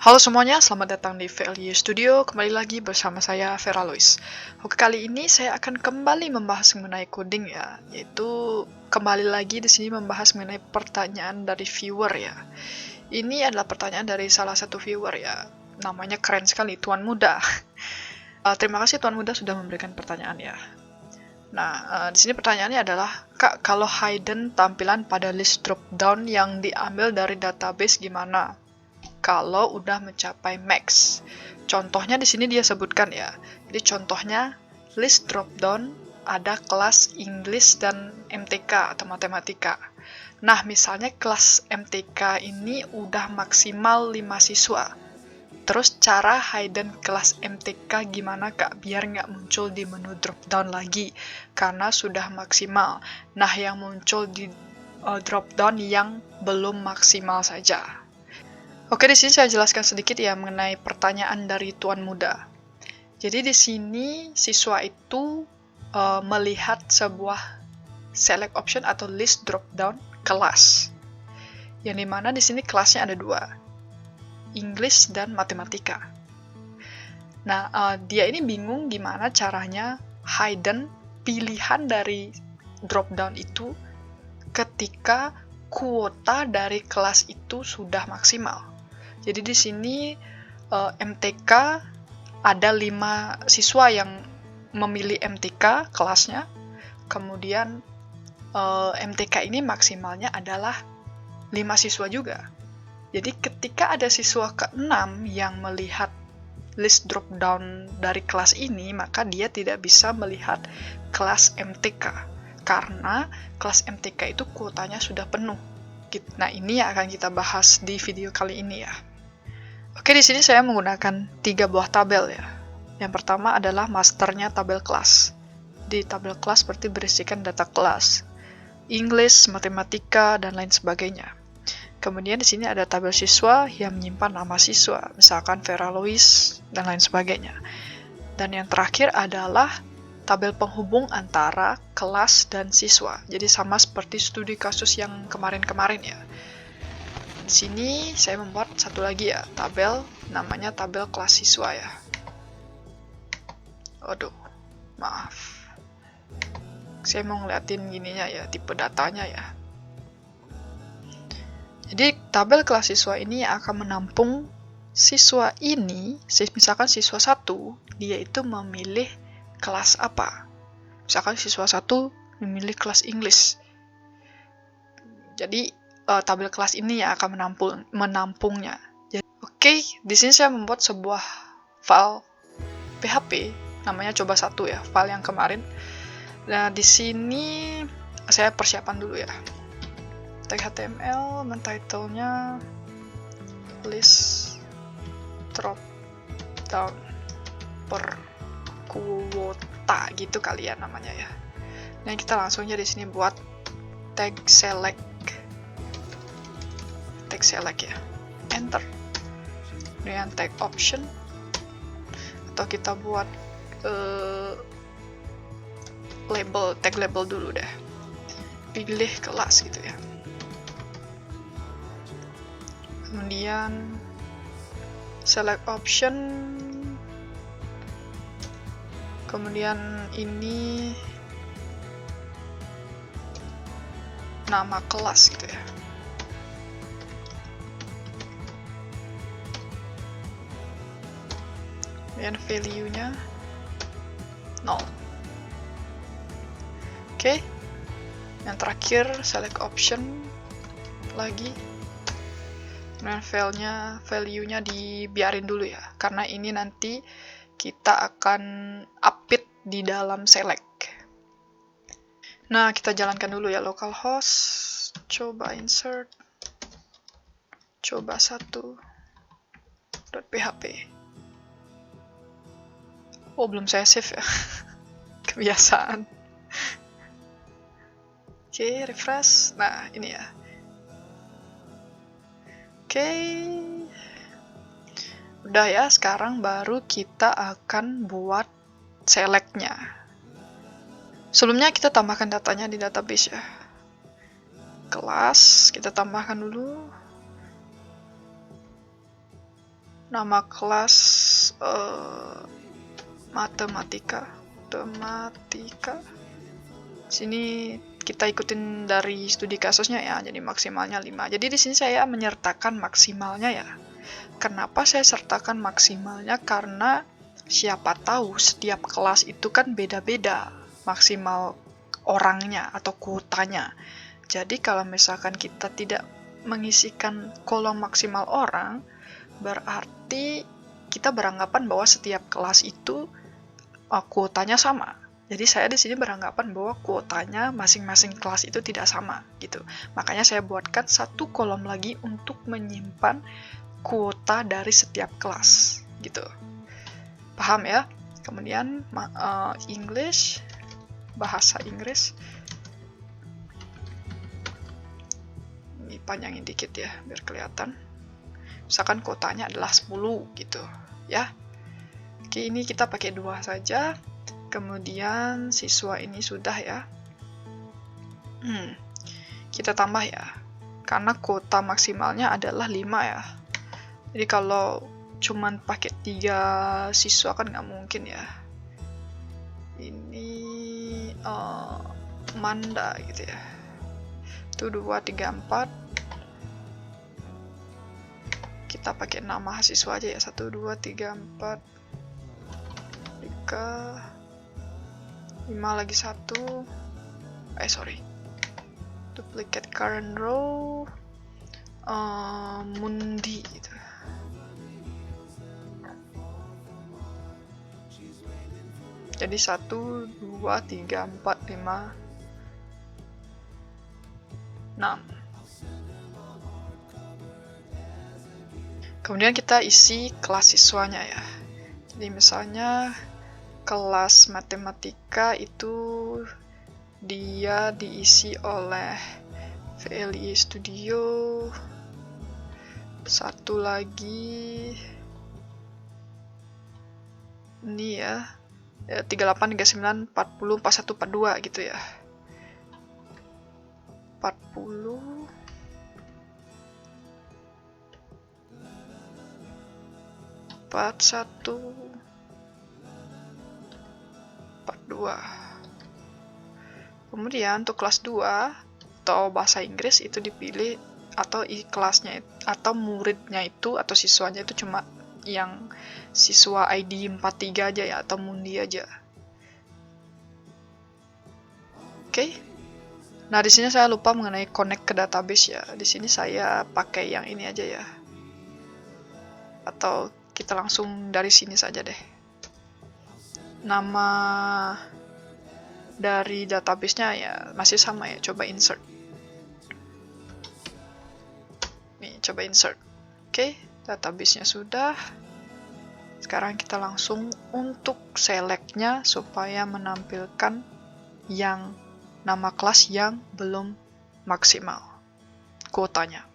Halo semuanya, selamat datang di VLY Studio. Kembali lagi bersama saya, Vera Lois. Oke, kali ini saya akan kembali membahas mengenai coding ya, yaitu kembali lagi di sini membahas mengenai pertanyaan dari viewer ya. Ini adalah pertanyaan dari salah satu viewer ya, namanya keren sekali, Tuan Muda. Terima kasih Tuan Muda sudah memberikan pertanyaan ya. Nah, di sini pertanyaannya adalah, Kak, kalau hidden tampilan pada list dropdown yang diambil dari database gimana? Kalau udah mencapai max. Contohnya di sini dia sebutkan ya. Jadi contohnya list dropdown ada kelas English dan MTK atau matematika. Nah, misalnya kelas MTK ini udah maksimal 5 siswa. Terus cara hidden kelas MTK gimana Kak? Biar nggak muncul di menu dropdown lagi. Karena sudah maksimal. Nah, yang muncul di dropdown yang belum maksimal saja. Oke, di sini saya jelaskan sedikit ya mengenai pertanyaan dari Tuan Muda. Jadi di sini siswa itu melihat sebuah select option atau list drop-down kelas. Yang dimana di sini kelasnya ada dua, English dan Matematika. Nah, dia ini bingung gimana caranya hidden pilihan dari drop-down itu ketika kuota dari kelas itu sudah maksimal. Jadi di sini MTK ada 5 siswa yang memilih MTK kelasnya. Kemudian MTK ini maksimalnya adalah 5 siswa juga. Jadi ketika ada siswa ke-6 yang melihat list drop down dari kelas ini, maka dia tidak bisa melihat kelas MTK karena kelas MTK itu kuotanya sudah penuh. Nah, ini yang akan kita bahas di video kali ini ya. Oke, di sini saya menggunakan 3 buah tabel ya. Yang pertama adalah masternya tabel kelas. Di tabel kelas berarti berisikan data kelas, English, matematika, dan lain sebagainya. Kemudian di sini ada tabel siswa yang menyimpan nama siswa, misalkan Vera Lois, dan lain sebagainya. Dan yang terakhir adalah tabel penghubung antara kelas dan siswa. Jadi sama seperti studi kasus yang kemarin-kemarin ya. Di sini saya membuat satu lagi ya, tabel, namanya tabel kelas siswa ya. Aduh, maaf. Saya mau ngeliatin gininya ya, tipe datanya ya. Jadi tabel kelas siswa ini akan menampung siswa ini, misalkan siswa 1, dia itu memilih kelas apa. Misalkan siswa 1 memilih kelas English. Jadi tabel kelas ini yang akan menampungnya. Oke, di sini saya membuat sebuah file PHP, namanya coba 1 ya, file yang kemarin. Nah, di sini saya persiapan dulu ya. Tag HTML, dan title-nya list drop down per kuota gitu kali ya namanya ya. Nah, kita langsung aja di sini buat tag select ya, enter. Dengan tag option, atau kita buat tag label dulu deh, pilih kelas gitu ya. Kemudian select option, kemudian ini nama kelas gitu ya. Kemudian value-nya 0. Oke. Yang terakhir select option lagi. Kemudian value-nya dibiarin dulu ya, karena ini nanti kita akan update di dalam select. Nah, kita jalankan dulu ya, localhost, coba insert, coba 1.php. Oh, belum saya save ya. Kebiasaan. Oke, refresh. Nah, ini ya. Oke. Udah ya, sekarang baru kita akan buat select-nya. Sebelumnya kita tambahkan datanya di database ya. Kelas, kita tambahkan dulu. nama kelas matematika. Sini kita ikutin dari studi kasusnya ya, jadi maksimalnya 5. Jadi di sini saya menyertakan maksimalnya ya. Kenapa saya sertakan maksimalnya? Karena siapa tahu setiap kelas itu kan beda-beda maksimal orangnya atau kuotanya. Jadi kalau misalkan kita tidak mengisikan kolom maksimal orang, berarti kita beranggapan bahwa setiap kelas itu kuotanya sama. Jadi saya di sini beranggapan bahwa kuotanya masing-masing kelas itu tidak sama gitu. Makanya saya buatkan satu kolom lagi untuk menyimpan kuota dari setiap kelas gitu. Paham ya? Kemudian English, bahasa Inggris. Ini panjangin dikit ya biar kelihatan. Misalkan kuotanya adalah 10 gitu ya. Oke, ini kita pakai 2 saja. Kemudian siswa ini sudah ya. Kita tambah ya. Karena kuota maksimalnya adalah 5 ya. Jadi kalau cuman pakai 3 siswa kan nggak mungkin ya. Ini Manda gitu ya. 1, 2, 3, 4. Kita pakai 6 mahasiswa aja ya. 1, 2, 3, 4. 3. 5 lagi 1. Sorry. Duplicate current row. Mundi gitu. Jadi 1, 2, 3, 4, 5, 6. Kemudian kita isi kelas siswanya ya. Jadi misalnya kelas matematika itu dia diisi oleh VLI Studio. Satu lagi ini ya, 38, 39, 40, 41, 42 gitu ya. 40, 41, 42. Kemudian untuk kelas 2 atau bahasa Inggris itu dipilih, atau kelasnya atau muridnya itu atau siswanya itu cuma yang siswa ID 43 aja ya, atau Mundi aja. Oke. Nah, di sini saya lupa mengenai connect ke database ya. Di sini saya pakai yang ini aja ya. Atau kita langsung dari sini saja deh. Nama dari database-nya ya masih sama ya. Coba insert. Nih, coba insert. Oke, database-nya sudah. Sekarang kita langsung untuk select-nya supaya menampilkan yang nama kelas yang belum maksimal kuotanya.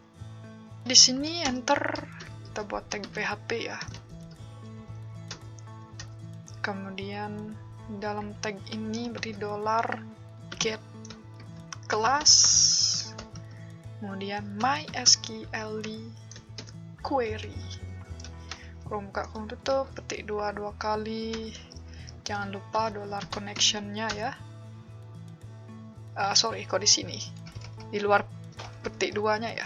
Di sini enter, kita buat tag PHP ya. Kemudian dalam tag ini beri $get class, kemudian MySQL query. Kurung buka kurung tutup, petik 2 kali. Jangan lupa $connection-nya ya. Sorry, kok di sini di luar petik 2-nya ya,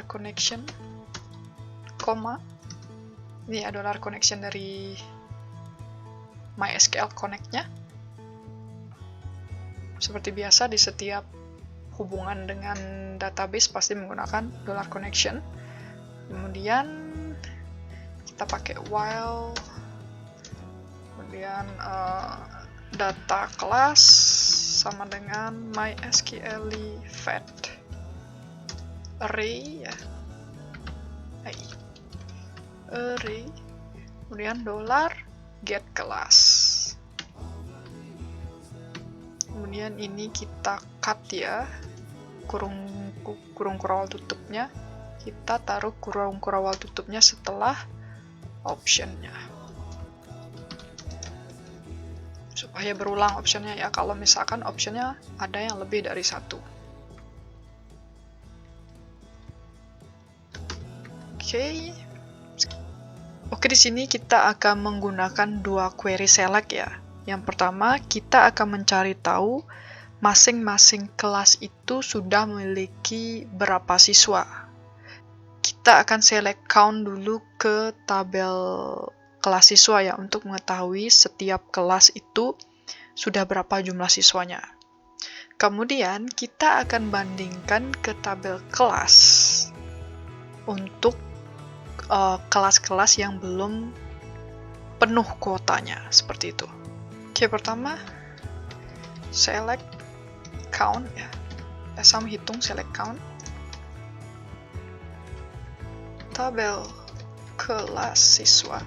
$connection, koma. Ini ya $connection dari MySQL Connect-nya. Seperti biasa di setiap hubungan dengan database pasti menggunakan $connection. Kemudian kita pakai while, kemudian data class sama dengan MySQL fetch array ya, array, kemudian $get class. Kemudian ini kita cut ya, kurung kurawal tutupnya, kita taruh kurung kurawal tutupnya setelah optionnya supaya berulang optionnya ya, kalau misalkan optionnya ada yang lebih dari satu. Oke, di sini kita akan menggunakan dua query select ya. Yang pertama, kita akan mencari tahu masing-masing kelas itu sudah memiliki berapa siswa. Kita akan select count dulu ke tabel kelas siswa ya, untuk mengetahui setiap kelas itu sudah berapa jumlah siswanya. Kemudian kita akan bandingkan ke tabel kelas untuk kelas-kelas yang belum penuh kuotanya, seperti itu. Oke, pertama select count ya. Sama hitung select count. Tabel kelas siswa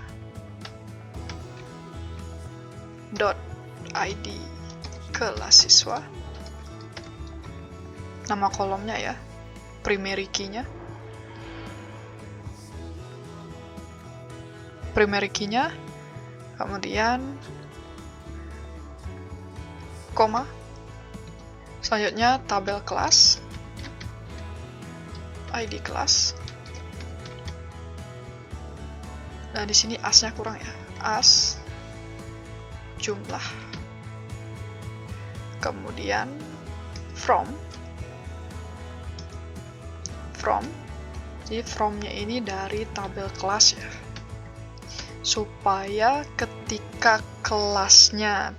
.id kelas siswa. Nama kolomnya ya, primary key-nya. Primary key-nya, kemudian koma. Selanjutnya tabel kelas, ID kelas. Nah, di sini as-nya kurang ya. As jumlah. Kemudian from. Jadi from-nya ini dari tabel kelas ya. Supaya ketika kelasnya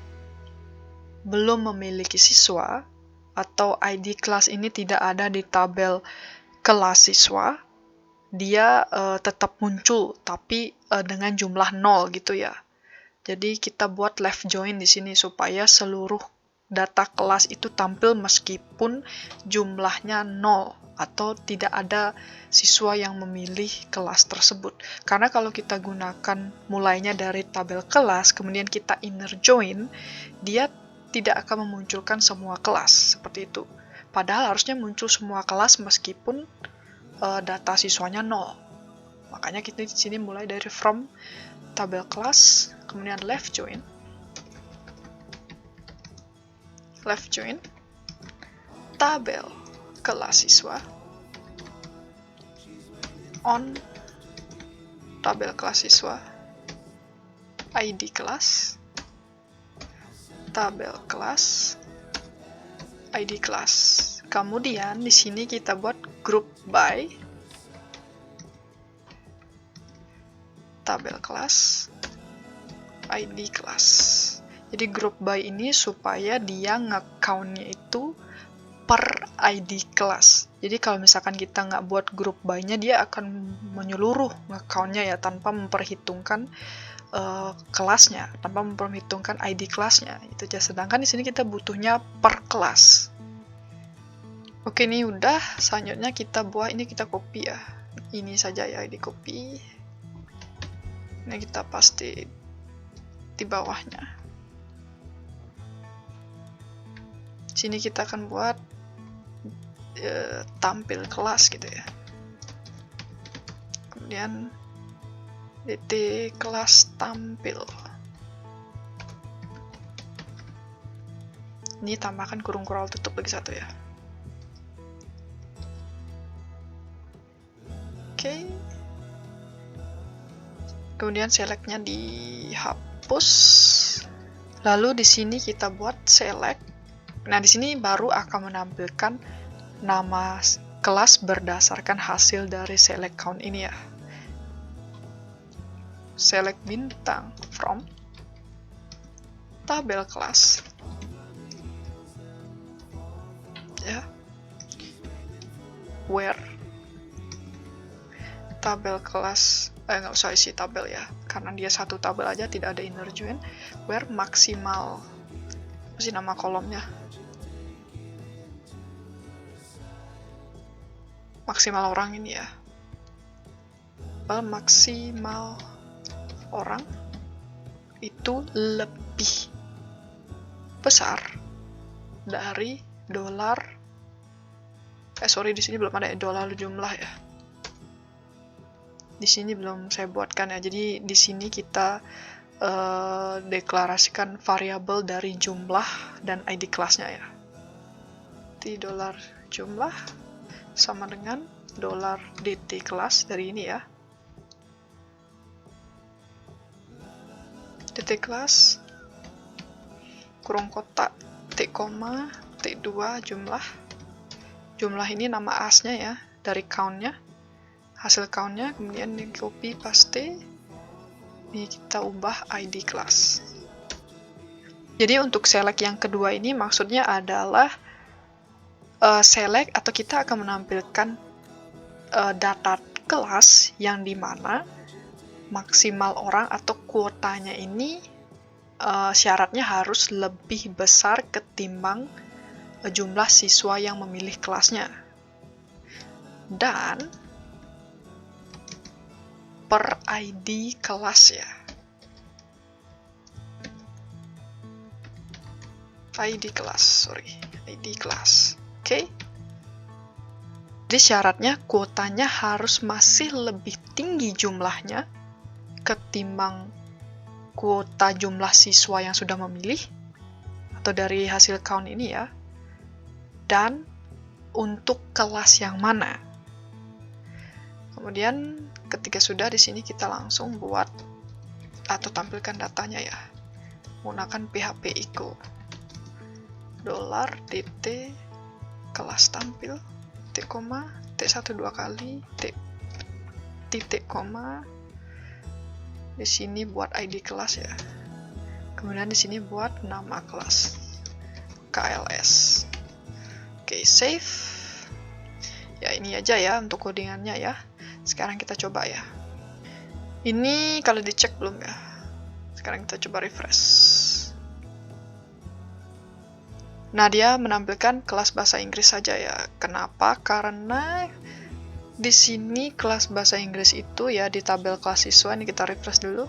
belum memiliki siswa atau ID kelas ini tidak ada di tabel kelas siswa, dia tetap muncul tapi dengan jumlah 0 gitu ya. Jadi kita buat left join di sini supaya seluruh data kelas itu tampil meskipun jumlahnya 0 atau tidak ada siswa yang memilih kelas tersebut. Karena kalau kita gunakan mulainya dari tabel kelas, kemudian kita inner join, dia tidak akan memunculkan semua kelas seperti itu. Padahal harusnya muncul semua kelas meskipun data siswanya 0. Makanya kita di sini mulai dari from tabel kelas, kemudian left join, tabel kelas siswa, on tabel kelas siswa, ID kelas, tabel kelas, ID kelas. Kemudian di sini kita buat group by tabel kelas, ID kelas. Jadi group by ini supaya dia nge-count-nya itu per ID kelas. Jadi kalau misalkan kita nggak buat group by-nya, dia akan menyeluruh nge-count-nya ya, tanpa memperhitungkan kelasnya, tanpa memperhitungkan ID kelasnya. Itu aja. Sedangkan di sini kita butuhnya per kelas. Oke, ini udah. Selanjutnya kita buat, ini kita copy ya. Ini saja ya, di copy. Ini kita paste di bawahnya. Sini kita akan buat tampil kelas gitu ya. Kemudian dt kelas tampil. Ini tambahkan kurung kural tutup lagi satu ya. Oke. Kemudian selectnya dihapus. Lalu di sini kita buat select. Nah, di sini baru akan menampilkan nama kelas berdasarkan hasil dari select count ini ya. Select bintang from tabel kelas ya, where tabel kelas, nggak usah isi tabel ya, karena dia satu tabel aja, tidak ada inner join. Where maksimal, apa sih nama kolomnya, maksimal orang ini ya, maksimal orang itu lebih besar dari dolar, di sini belum ada dolar jumlah ya, di sini belum saya buatkan ya. Jadi di sini kita deklarasikan variabel dari jumlah dan ID kelasnya ya. Di dolar jumlah sama dengan dolar dt kelas dari ini ya. titik kelas, kurung kotak, titik koma, titik 2, jumlah. Jumlah ini nama asnya ya, dari count-nya, hasil count-nya, kemudian di copy, paste, ini kita ubah ID kelas. Jadi untuk select yang kedua ini maksudnya adalah select atau kita akan menampilkan data kelas yang dimana maksimal orang atau kuotanya ini syaratnya harus lebih besar ketimbang jumlah siswa yang memilih kelasnya. Dan per ID kelas ya. ID kelas. Oke. Jadi syaratnya kuotanya harus masih lebih tinggi jumlahnya ketimbang kuota jumlah siswa yang sudah memilih atau dari hasil count ini ya. Dan untuk kelas yang mana. Kemudian ketika sudah di sini kita langsung buat atau tampilkan datanya ya. Menggunakan PHP echo. $dt kelas tampil titik koma, titik 1 2 kali, titik koma. Di sini buat ID kelas ya. Kemudian di sini buat nama kelas. KLS. Oke, save. Ya, ini aja ya untuk codingannya ya. Sekarang kita coba ya. Ini kalau dicek belum ya. Sekarang kita coba refresh. Nah, dia menampilkan kelas bahasa Inggris saja ya. Kenapa? Karena di sini kelas bahasa Inggris itu ya di tabel kelas siswa, ini kita refresh dulu.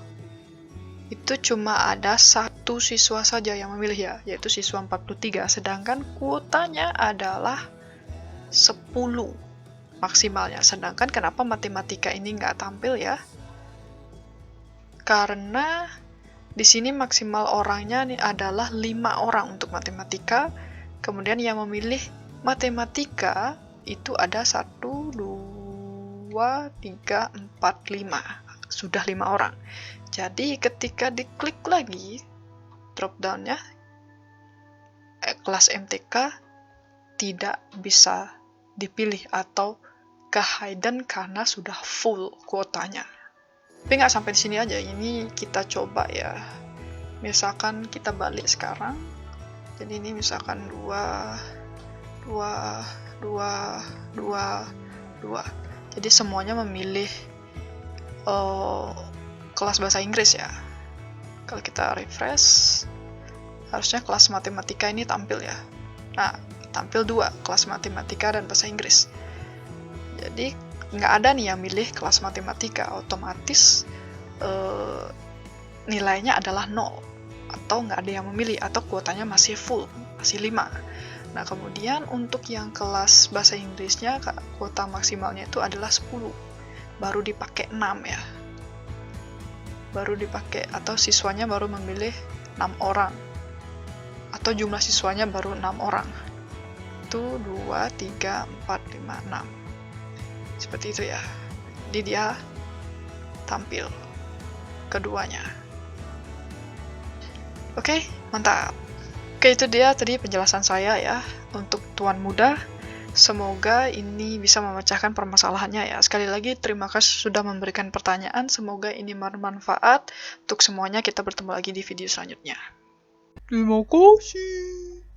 Itu cuma ada satu siswa saja yang memilih ya, yaitu siswa 43. Sedangkan kuotanya adalah 10 maksimalnya. Sedangkan kenapa matematika ini nggak tampil ya? Karena di sini maksimal orangnya nih adalah 5 orang untuk matematika. Kemudian yang memilih matematika itu ada 1, 2, 3, 4, 5. Sudah 5 orang. Jadi ketika diklik lagi drop down-nya, kelas MTK tidak bisa dipilih atau ke-hidden karena sudah full kuotanya. Tapi nggak sampai di sini aja, ini kita coba ya. Misalkan kita balik sekarang, jadi ini misalkan 2. Jadi semuanya memilih kelas bahasa Inggris ya. Kalau kita refresh, harusnya kelas matematika ini tampil ya. Nah, tampil 2, kelas matematika dan bahasa Inggris. Jadi nggak ada nih yang milih kelas matematika, otomatis nilainya adalah 0 atau nggak ada yang memilih atau kuotanya masih full, masih 5. Nah, kemudian untuk yang kelas bahasa Inggrisnya kuota maksimalnya itu adalah 10, baru dipakai 6 ya, baru dipakai atau siswanya baru memilih 6 orang atau jumlah siswanya baru 6 orang. Itu 2, 3, 4, 5, 6. Seperti itu ya. Jadi dia tampil keduanya. Oke, mantap. Oke, itu dia tadi penjelasan saya ya untuk tuan muda. Semoga ini bisa memecahkan permasalahannya ya. Sekali lagi terima kasih sudah memberikan pertanyaan. Semoga ini bermanfaat untuk semuanya. Kita bertemu lagi di video selanjutnya. Terima kasih.